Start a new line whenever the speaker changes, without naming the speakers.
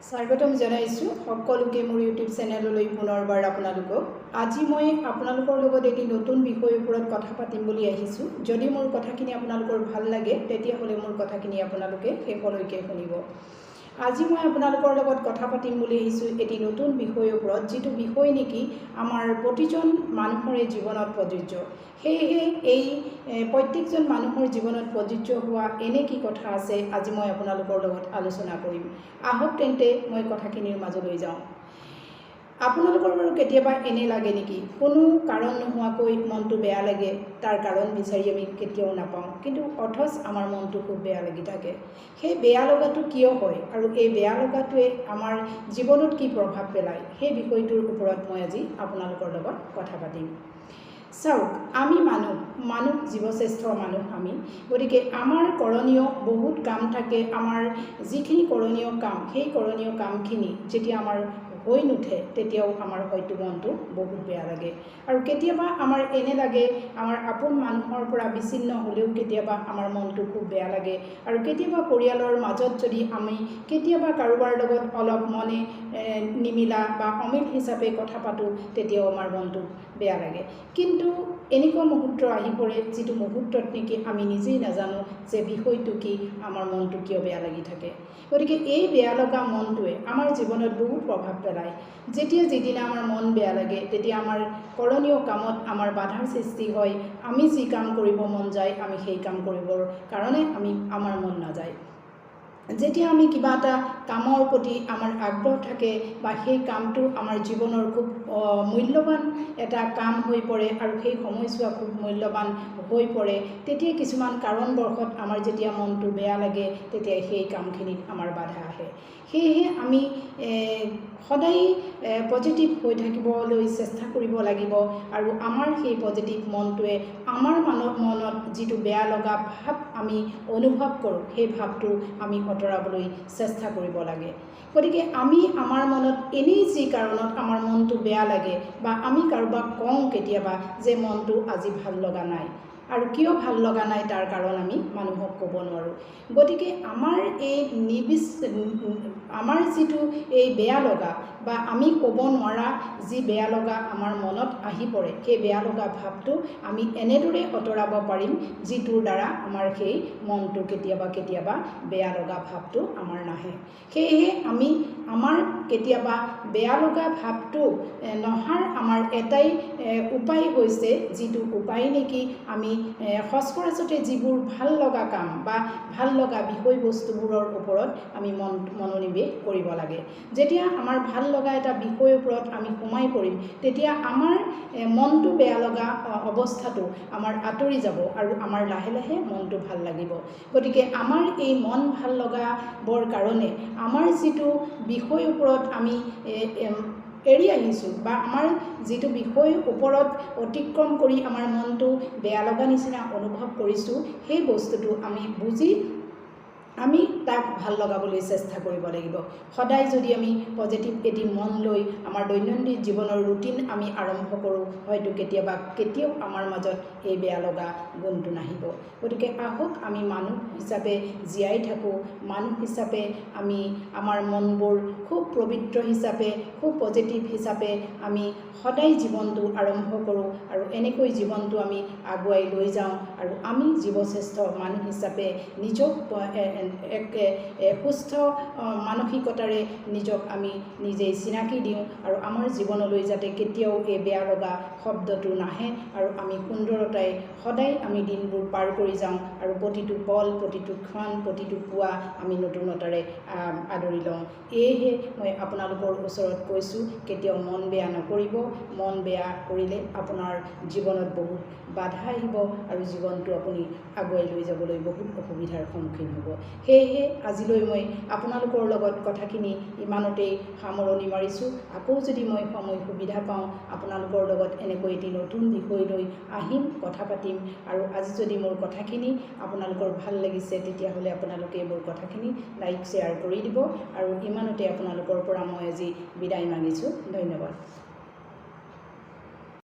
স্বাগতম জনাইছো সকলোকে মোৰ ইউটিউব চেনেললৈ পুনৰবাৰ আপোনালোকক। আজি মই আপোনালোকৰ লগত এটি নতুন বিষয়ৰ ওপৰত কথা পাতিম বুলি আহিছো। যদি মোৰ কথাখিনি আপোনালোকৰ ভাল লাগে তেতিয়া হলে মোৰ কথাখিনি আপোনালোকে শেষলৈকে শুনিব। আজি মই আপোনালোকৰ লগত কথা পাতিম বুলি আহিছো এটি নতুন বিষয়ৰ ওপৰত, যেটো বিষয় নেকি আমাৰ প্ৰতিজন মানুহৰে জীৱনত প্ৰযোজ্য। সেয়ে এই প্ৰত্যেকজন মানুহৰ জীৱনত প্ৰযোজ্য হোৱা এনে কি কথা আছে আজি মই আপোনালোকৰ লগত আলোচনা কৰিম। আহক তেন্তে মই কথাখিনিৰ মাজলৈ যাওঁ। আপোনালোকৰ বাৰু কেতিয়াবা এনে লাগে নেকি কোনো কাৰণ নোহোৱাকৈ মনটো বেয়া লাগে, তাৰ কাৰণ বিচাৰি আমি কেতিয়াও নাপাওঁ, কিন্তু অথচ আমাৰ মনটো খুব বেয়া লাগি থাকে। সেই বেয়া লগাটো কিয় হয় আৰু এই বেয়া লগাটোৱে আমাৰ জীৱনত কি প্ৰভাৱ পেলায়, সেই বিষয়টোৰ ওপৰত মই আজি আপোনালোকৰ লগত কথা পাতিম। চাওক, আমি মানুহ জীৱশ্ৰেষ্ঠ মানুহ আমি, গতিকে আমাৰ কৰণীয় বহুত কাম থাকে। আমাৰ যিখিনি কৰণীয় কাম, সেই কৰণীয় কামখিনি যেতিয়া আমাৰ হৈ নুঠে তেতিয়াও আমাৰ হয়তো মনটো বহুত বেয়া লাগে। আৰু কেতিয়াবা আমাৰ এনে লাগে আমাৰ আপোন মানুহৰ পৰা বিচ্ছিন্ন হ'লেও কেতিয়াবা আমাৰ মনটো খুব বেয়া লাগে। আৰু কেতিয়াবা পৰিয়ালৰ মাজত যদি আমি কেতিয়াবা কাৰোবাৰ লগত অলপ মনে নিমিলা বা অমিল হিচাপে কথা পাতোঁ তেতিয়াও আমাৰ মনটো বেয়া লাগে। কিন্তু এনেকুৱা মুহূৰ্ত আহি পৰে যিটো মুহূৰ্তত নেকি আমি নিজেই নাজানো যে বিষয়টো কি, আমাৰ মনটো কিয় বেয়া লাগি থাকে। গতিকে এই বেয়া লগা মনটোৱে আমাৰ জীৱনত বহুত প্ৰভাৱ পেলায়। যেতিয়া যিদিনা আমাৰ মন বেয়া লাগে তেতিয়া আমাৰ কৰণীয় কামত আমাৰ বাধাৰ সৃষ্টি হয়। আমি যি কাম কৰিব মন যায় আমি সেই কাম কৰিবৰ কাৰণে আমাৰ মন নাযায়। যেতিয়া আমি কিবা এটা কামৰ প্ৰতি আমাৰ আগ্ৰহ থাকে বা সেই কামটো আমাৰ জীৱনৰ খুব মূল্যৱান এটা কাম হৈ পৰে আৰু সেই সময়ছোৱা খুব মূল্যৱান হৈ পৰে, তেতিয়া কিছুমান কাৰণবশত আমাৰ যেতিয়া মনটো বেয়া লাগে তেতিয়া সেই কামখিনিত আমাৰ বাধা আহে। সেয়েহে আমি সদায় পজিটিভ হৈ থাকিবলৈ চেষ্টা কৰিব লাগিব। আৰু আমাৰ সেই পজিটিভ মনটোৱে আমাৰ মনত যিটো বেয়া লগা ভাৱ আমি অনুভৱ কৰোঁ সেই ভাৱটো আমি আঁতৰাবলৈ চেষ্টা কৰিব লাগে। গতিকে আমি আমাৰ মনত এনেই যি কাৰণত আমাৰ মনটো বেয়া লাগে বা আমি কাৰোবাক কওঁ কেতিয়াবা যে মনটো আজি ভাল লগা নাই, আৰু কিয় ভাল লগা নাই তাৰ কাৰণ আমি মানুহক ক'ব নোৱাৰোঁ। গতিকে আমাৰ যিটো এই বেয়া লগা বা আমি ক'ব নোৱাৰা যি বেয়া লগা আমাৰ মনত আহি পৰে, সেই বেয়া লগা ভাৱটো আমি এনেদৰে আঁতৰাব পাৰিম যিটোৰ দ্বাৰা আমাৰ সেই মনটো কেতিয়াবা বেয়া লগা ভাৱটো আমাৰ নাহে। সেয়েহে আমাৰ কেতিয়াবা বেয়া লগা ভাৱটো নহাৰ আমাৰ এটাই উপায় হৈছে, যিটো উপায় নেকি আমি সচৰাচৰতে যিবোৰ ভাল লগা কাম বা ভাল লগা বিষয়বস্তুবোৰৰ ওপৰত আমি মনোনিৱেশ কৰিব লাগে। যেতিয়া আমাৰ ভাল লগা এটা বিষয়ৰ ওপৰত আমি সোমাই পৰিম তেতিয়া আমাৰ মনটো বেয়া লগা অৱস্থাটো আমাৰ আঁতৰি যাব আৰু আমাৰ লাহে লাহে মনটো ভাল লাগিব। গতিকে আমাৰ এই মন ভাল লগাবৰ কাৰণে আমাৰ যিটো বিষয়ৰ ওপৰত আমি এৰি আহিছোঁ বা আমাৰ যিটো বিষয়ৰ ওপৰত অতিক্ৰম কৰি আমাৰ মনটো বেয়া লগা নিচিনা অনুভৱ কৰিছোঁ, সেই বস্তুটো আমি বুজি আমি তাক ভাল লগাবলৈ চেষ্টা কৰিব লাগিব। সদায় যদি আমি পজিটিভ এটি মন লৈ আমাৰ দৈনন্দিন জীৱনৰ ৰুটিন আমি আৰম্ভ কৰোঁ, হয়তো কেতিয়াও আমাৰ মাজত এই বেয়া লগা গুণটো নাহিব। গতিকে আহক আমি মানুহ হিচাপে জীয়াই থাকোঁ, মানুহ হিচাপে আমি আমাৰ মনবোৰ খুব পবিত্ৰ হিচাপে, খুব পজিটিভ হিচাপে আমি সদায় জীৱনটো আৰম্ভ কৰোঁ আৰু এনেকৈ জীৱনটো আমি আগুৱাই লৈ যাওঁ। আৰু আমি জীৱশ্ৰেষ্ঠ মানুহ হিচাপে নিজক এক সুস্থ মানসিকতাৰে নিজক আমি নিজেই চিনাকি দিওঁ আৰু আমাৰ জীৱনলৈ যাতে কেতিয়াও এই বেয়া লগা শব্দটো নাহে আৰু আমি সুন্দৰতাই সদায় আমি দিনবোৰ পাৰ কৰি যাওঁ আৰু প্ৰতিটো পল, প্ৰতিটো ক্ষণ, প্ৰতিটো পুৱা আমি নতুনতাৰে আদৰি লওঁ। এয়েহে মই আপোনালোকৰ ওচৰত কৈছোঁ, কেতিয়াও মন বেয়া নকৰিব। মন বেয়া কৰিলে আপোনাৰ জীৱনত বহুত বাধা আহিব আৰু জীৱনটো আপুনি আগুৱাই লৈ যাবলৈ বহুত অসুবিধাৰ সন্মুখীন হ'ব। সেয়েহে আজিলৈ মই আপোনালোকৰ লগত কথাখিনি ইমানতেই সামৰণি মাৰিছোঁ। আকৌ যদি মই সময় সুবিধা পাওঁ আপোনালোকৰ লগত এনেকৈ এটি নতুন বিষয় লৈ আহিম, কথা পাতিম। আৰু আজি যদি মোৰ কথাখিনি আপোনালোকৰ ভাল লাগিছে তেতিয়াহ'লে আপোনালোকে মোৰ কথাখিনি লাইক শ্বেয়াৰ কৰি দিব। আৰু ইমানতে আপোনালোকৰ পৰা মই আজি বিদায় মাগিছোঁ। ধন্যবাদ।